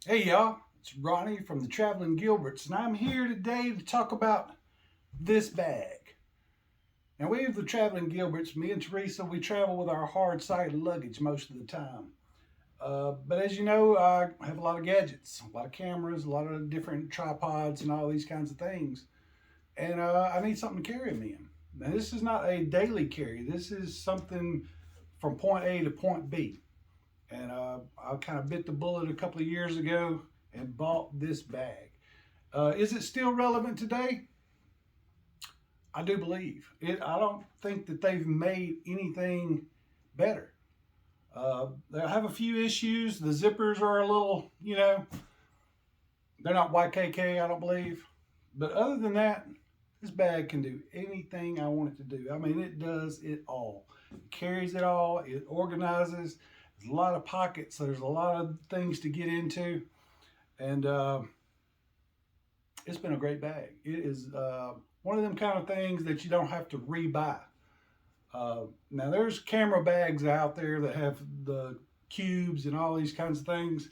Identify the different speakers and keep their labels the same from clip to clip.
Speaker 1: Hey y'all, it's Ronnie from the Traveling Gilberts, and I'm here today to talk about this bag. Now, we have the Traveling Gilberts, me and Teresa, we travel with our hard side luggage most of the time. But as you know, I have a lot of gadgets, a lot of cameras, a lot of different tripods, and all these kinds of things. And I need something to carry them in. Now, this is not a daily carry, this is something from point A to point B. And I kind of bit the bullet a couple of years ago and bought this bag. Is it still relevant today? I do believe it. I don't think that they've made anything better. They have a few issues. The zippers are a little, they're not YKK, I don't believe. But other than that, this bag can do anything I want it to do. I mean, it does it all. It carries it all. It organizes. There's a lot of pockets. There's a lot of things to get into. And it's been a great bag. It is one of them kind of things that you don't have to rebuy. Now, there's camera bags out there that have the cubes and all these kinds of things.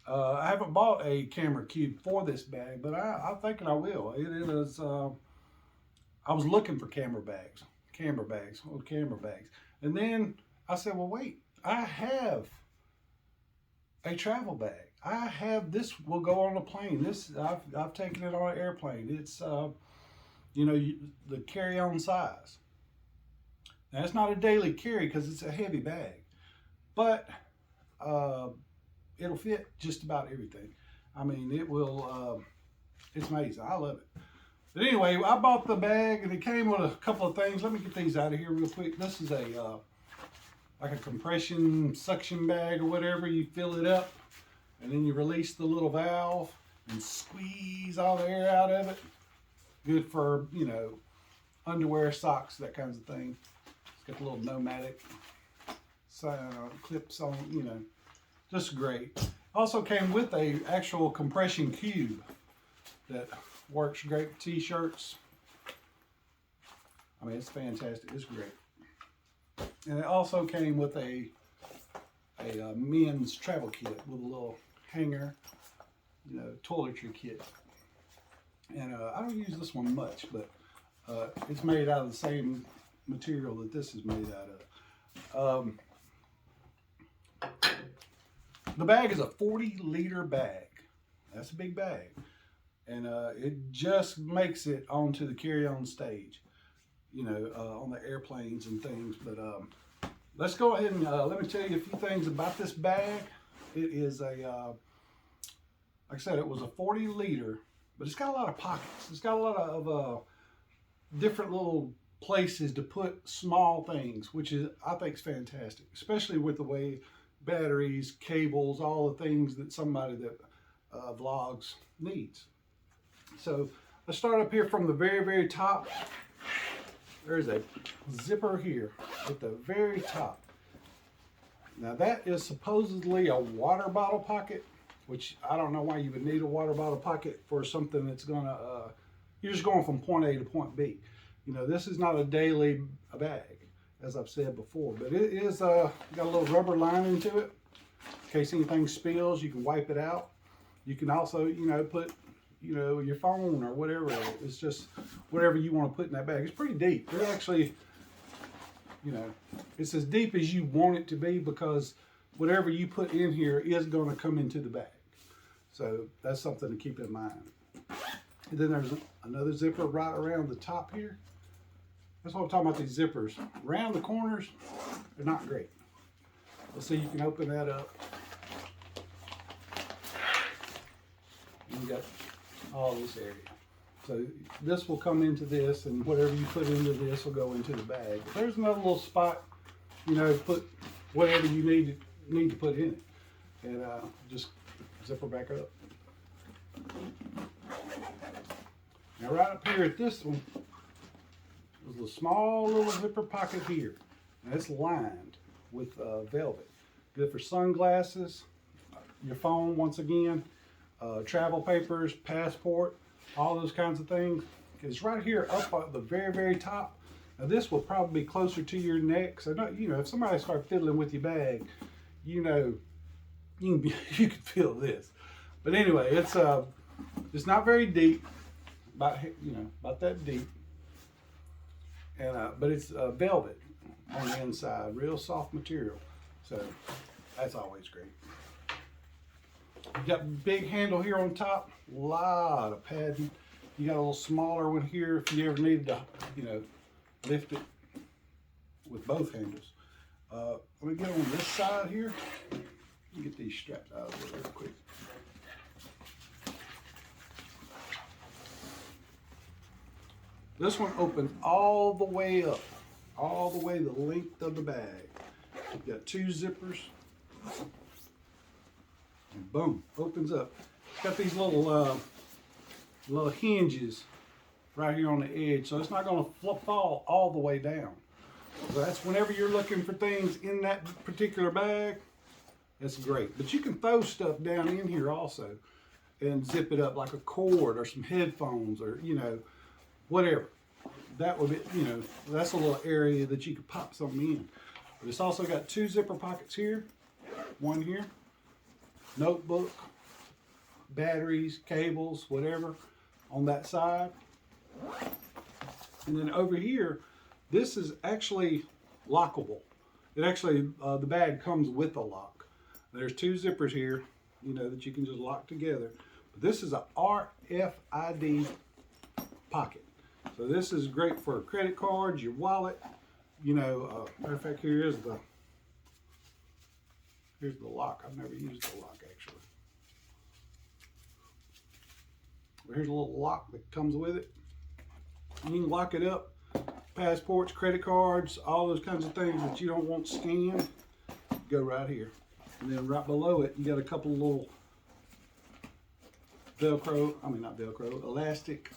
Speaker 1: I haven't bought a camera cube for this bag, but I'm thinking I will. It is. I was looking for camera bags, old camera bags, and then I said, "Well, wait. I have a travel bag. I have this. Will go on a plane. This I've taken it on an airplane. It's the carry-on size. Now it's not a daily carry because it's a heavy bag, but it'll fit just about everything. I mean, it will. It's amazing. I love it. But anyway, I bought the bag and it came with a couple of things. Let me get these out of here real quick. This is a like a compression suction bag or whatever. You fill it up and then you release the little valve and squeeze all the air out of it. Good for, underwear, socks, that kinds of thing. It's got the little Nomatic clips on, just great. Also came with a actual compression cube that works great for t-shirts. I mean, it's fantastic. It's great. And it also came with a men's travel kit with a little hanger, toiletry kit. And I don't use this one much, but it's made out of the same material that this is made out of. The bag is a 40-liter bag. That's a big bag. And it just makes it onto the carry-on stage, on the airplanes and things. But let's go ahead and let me tell you a few things about this bag. It is like I said, it was a 40-liter, but it's got a lot of pockets. It's got a lot of different little places to put small things, which I think is fantastic, especially with the way batteries, cables, all the things that somebody that vlogs needs. So let's start up here from the very, very top. There's a zipper here at the very top. Now that is supposedly a water bottle pocket, which I don't know why you would need a water bottle pocket for something that's gonna, you're just going from point A to point B. This is not a daily bag, as I've said before, but it is got a little rubber lining to it. In case anything spills, you can wipe it out. You can also, put your phone or whatever. It's just whatever you want to put in that bag. It's pretty deep. It actually, it's as deep as you want it to be because whatever you put in here is going to come into the bag. So that's something to keep in mind. And then there's another zipper right around the top here. That's what I'm talking about, these zippers. Around the corners, they're not great. Let's see, you can open that up. You got all this area. So this will come into this, and whatever you put into this will go into the bag. But there's another little spot, put whatever you need to put in it. And just zipper back up. Now right up here at this one, there's a small little zipper pocket here. And it's lined with velvet. Good for sunglasses, your phone once again, travel papers, passport, all those kinds of things. It's right here up at the very, very top. Now this will probably be closer to your neck. So if somebody starts fiddling with your bag, you can feel this. But anyway, it's not very deep, about that deep, and but it's velvet on the inside, real soft material. So that's always great. You got a big handle here on top, a lot of padding. You got a little smaller one here if you ever needed to, lift it with both handles. Let me get on this side here. Let me get these straps out of there real quick. This one opens all the way up, all the way the length of the bag. You've got 2 zippers. And boom, opens up. It's got these little hinges right here on the edge, so it's not going to fall all the way down. So that's whenever you're looking for things in that particular bag, that's great. But you can throw stuff down in here also and zip it up, like a cord or some headphones or, whatever. That would be, that's a little area that you could pop something in. But it's also got 2 zipper pockets here, one here, notebook, batteries, cables, whatever on that side. And then over here, this is actually lockable. It actually, the bag comes with a lock. There's 2 zippers here, that you can just lock together. But this is a RFID pocket. So this is great for credit cards, your wallet. Matter of fact, here's the lock. I've never used the lock actually. But here's a little lock that comes with it. You can lock it up. Passports, credit cards, all those kinds of things that you don't want scanned, go right here. And then right below it, you got a couple little elastic.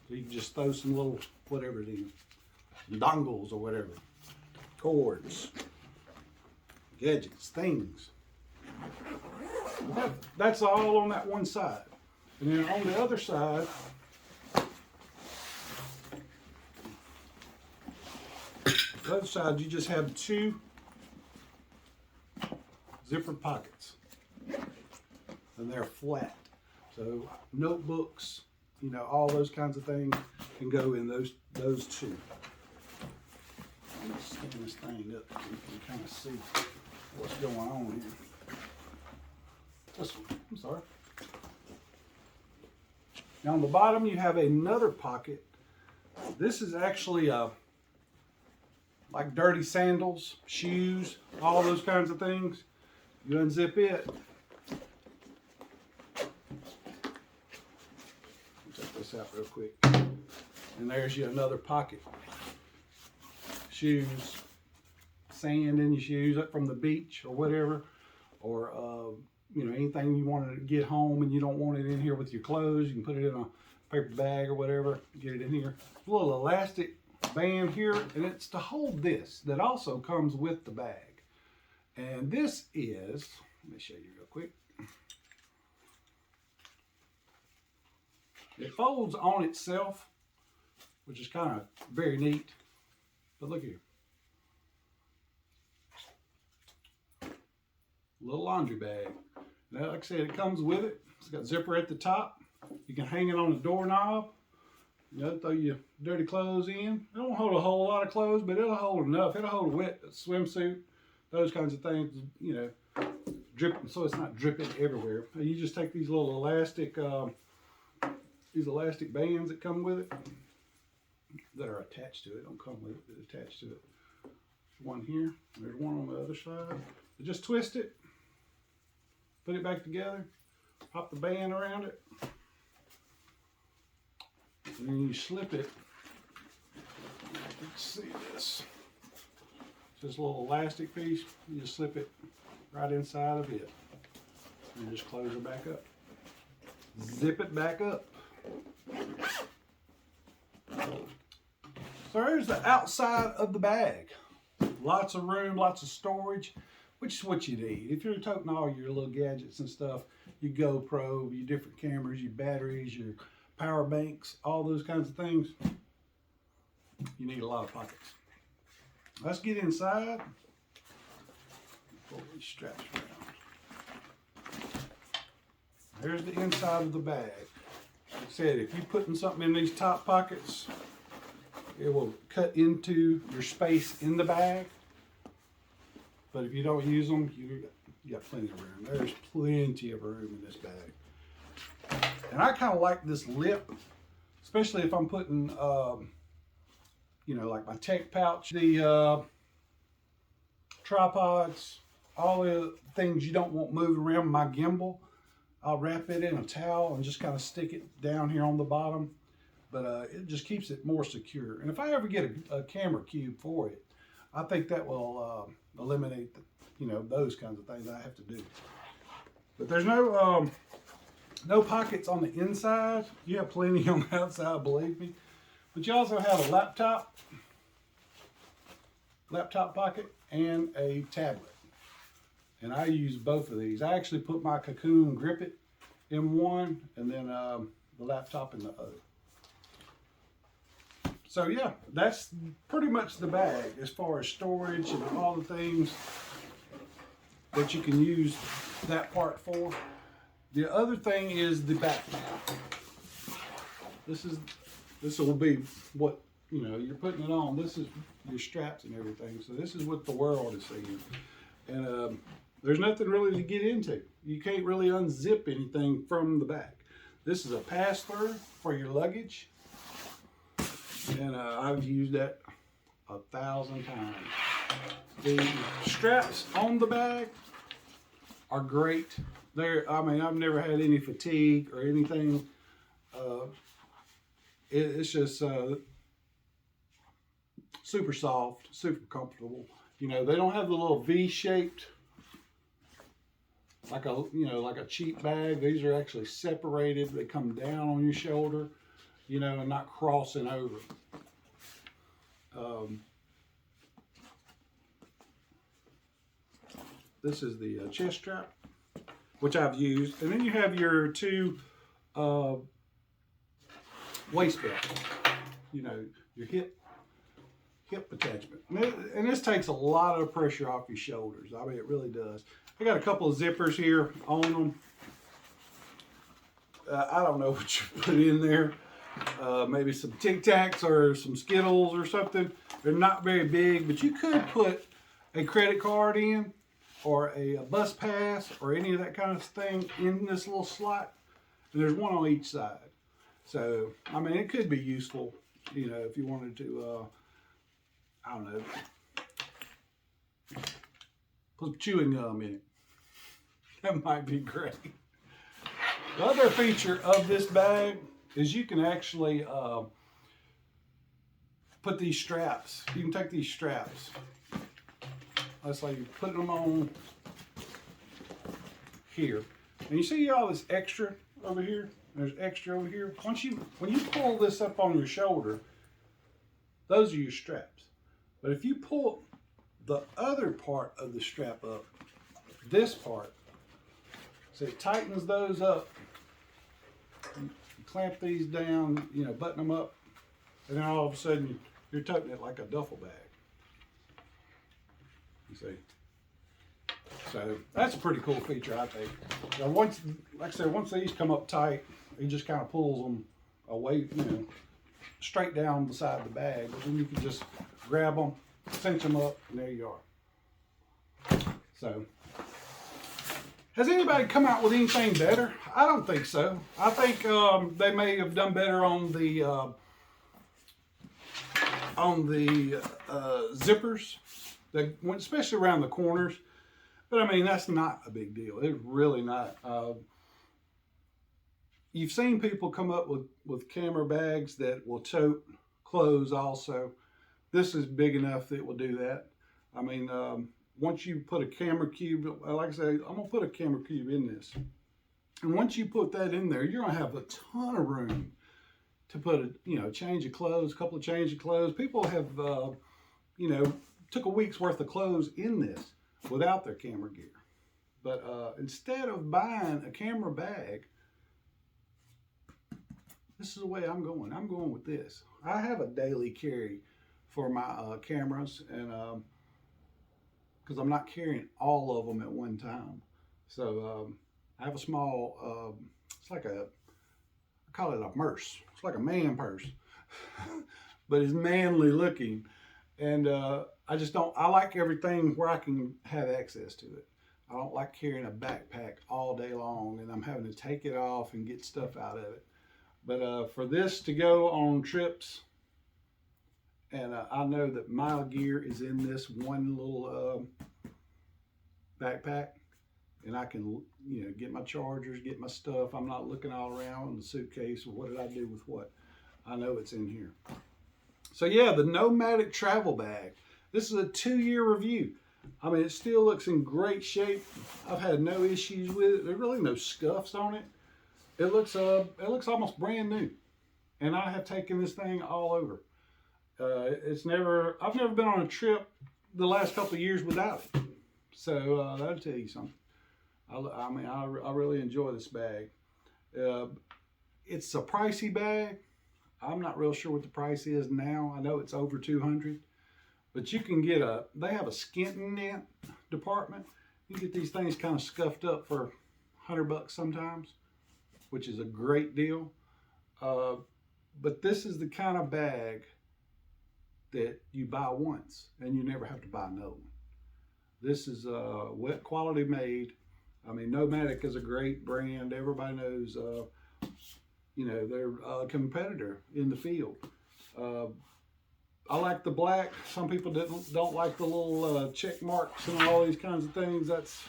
Speaker 1: So you can just throw some little, whatever it is, dongles or whatever, cords, gadgets, things. That's all on that one side. And then on the other side, you just have 2 zipper pockets, and they're flat. So notebooks, all those kinds of things can go in those 2. I'm gonna stand this thing up so you can kind of see what's going on here. This one, I'm sorry. Now on the bottom you have another pocket. This is actually like dirty sandals, shoes, all those kinds of things. You unzip it. Check this out real quick. And there's you another pocket. Shoes, sand in your shoes up from the beach or whatever, or anything you wanted to get home and you don't want it in here with your clothes, you can put it in a paper bag or whatever, get it in here. A little elastic band here, and it's to hold this that also comes with the bag. And this is, let me show you real quick. It folds on itself, which is kind of very neat. But look here. Little laundry bag. Now, like I said, it comes with it. It's got a zipper at the top. You can hang it on the doorknob. Throw your dirty clothes in. It don't hold a whole lot of clothes, but it'll hold enough. It'll hold a wet swimsuit, those kinds of things, dripping, so it's not dripping everywhere. You just take these little elastic, bands that come with it, that are attached to it. Don't come with it, but attached to it. One here, there's one on the other side. But just twist it, put it back together, pop the band around it, and then you slip it. Let's see this. It's this little elastic piece. You just slip it right inside of it. And just close it back up. Zip it back up. So there's the outside of the bag. Lots of room, lots of storage, which is what you need. If you're toting all your little gadgets and stuff, your GoPro, your different cameras, your batteries, your power banks, all those kinds of things, you need a lot of pockets. Let's get inside. Pull these straps around. Here's the inside of the bag. Like I said, if you're putting something in these top pockets, it will cut into your space in the bag. But if you don't use them, you got plenty of room. There's plenty of room in this bag. And I kind of like this lip, especially if I'm putting, you know, like my tech pouch, the tripods, all the things you don't want moving around. My gimbal, I'll wrap it in a towel and just kind of stick it down here on the bottom. But it just keeps it more secure. And if I ever get a camera cube for it, I think that will eliminate the, you know, those kinds of things I have to do. But there's no pockets on the inside. You have plenty on the outside, believe me. But you also have a laptop pocket and a tablet. And I use both of these. I actually put my Cocoon Grip It in one, and then the laptop in the other. So yeah, that's pretty much the bag as far as storage and all the things that you can use that part for. The other thing is the back. This will be what, you know, you're putting it on. This is your straps and everything. So this is what the world is seeing. And there's nothing really to get into. You can't really unzip anything from the back. This is a pass-through for your luggage. And I've used that 1,000 times. The straps on the bag are great. I mean, I've never had any fatigue or anything. It's just super soft, super comfortable. You know, they don't have the little V-shaped, like a cheap bag. These are actually separated. They come down on your shoulder, you know, and not crossing over. This is the chest strap, which I've used. And then you have your two waist belts, you know, your hip attachment. And this takes a lot of pressure off your shoulders. I mean, it really does. I got a couple of zippers here on them. I don't know what you put in there. Maybe some Tic Tacs or some Skittles or something. They're not very big, but you could put a credit card in, or a bus pass, or any of that kind of thing in this little slot. And there's one on each side. So, I mean, it could be useful, you know, if you wanted to, I don't know, put chewing gum in it. That might be great. The other feature of this bag is you can actually put these straps. You can take these straps. Let's say you're putting them on here. And you see all this extra over here? There's extra over here. When you pull this up on your shoulder, those are your straps. But if you pull the other part of the strap up, this part, so it tightens those up, you clamp these down, you know, button them up, and then all of a sudden you're toting it like a duffel bag. You see? So that's a pretty cool feature, I think. Now once these come up tight, it just kind of pulls them away, you know, straight down the side of the bag. But then you can just grab them, cinch them up, and there you are. So, has anybody come out with anything better? I don't think so. I think they may have done better on the zippers. They went especially around the corners. But I mean, that's not a big deal. It's really not. You've seen people come up with camera bags that will tote clothes also. This is big enough that it will do that. I mean, once you put a camera cube, like I say, I'm going to put a camera cube in this. And once you put that in there, you're going to have a ton of room to put a, change of clothes, a couple of change of clothes. People have, took a week's worth of clothes in this without their camera gear. But instead of buying a camera bag, this is the way I'm going. I'm going with this. I have a daily carry for my cameras, and because I'm not carrying all of them at one time. So I have a small, it's like I call it a purse. It's like a man purse, but it's manly looking. And I just don't, I like everything where I can have access to it. I don't like carrying a backpack all day long and I'm having to take it off and get stuff out of it. But for this to go on trips, and I know that my gear is in this one little backpack, and I can, get my chargers, get my stuff. I'm not looking all around in the suitcase or what did I do with what. I know it's in here. So yeah, the Nomatic travel bag. This is a 2-year review. I mean, it still looks in great shape. I've had no issues with it. There's really no scuffs on it. It looks almost brand new. And I have taken this thing all over. I've never been on a trip the last couple of years without it. So that'll tell you something. I really enjoy this bag. It's a pricey bag. I'm not real sure what the price is now. I know it's over $200, but you can get they have a skin knit department. You get these things kind of scuffed up for $100 sometimes, which is a great deal. But this is the kind of bag that you buy once and you never have to buy another one. This is wet quality made. I mean, Nomatic is a great brand. Everybody knows, they're a competitor in the field. I like the black. Some people don't like the little check marks and all these kinds of things. That's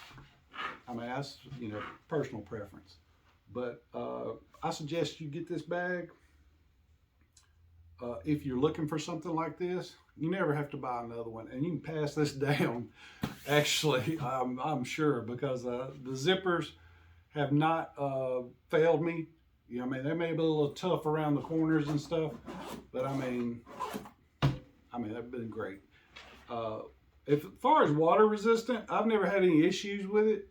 Speaker 1: personal preference. But I suggest you get this bag. If you're looking for something like this, you never have to buy another one, and you can pass this down. Actually, I'm sure, because the zippers have not failed me. They may be a little tough around the corners and stuff, but I mean, they've been great. As far as water resistant, I've never had any issues with it.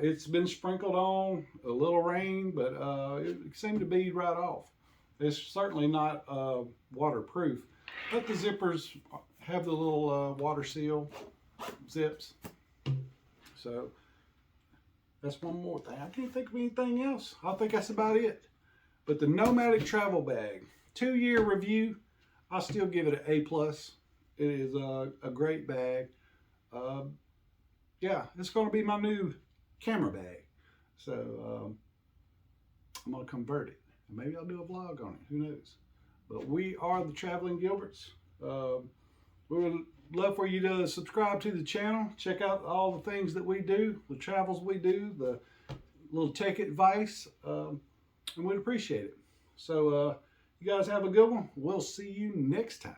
Speaker 1: It's been sprinkled on, a little rain, but it seemed to be right off. It's certainly not waterproof, but the zippers have the little water seal zips. So that's one more thing. I can't think of anything else. I think that's about it. But the Nomatic travel bag, 2-year review, I still give it an A+. It is a great bag. Yeah, it's going to be my new camera bag. So I'm going to convert it. Maybe I'll do a vlog on it. Who knows? But we are the Traveling Gilberts. We would love for you to subscribe to the channel. Check out all the things that we do, the travels we do, the little tech advice, and we'd appreciate it. So you guys have a good one. We'll see you next time.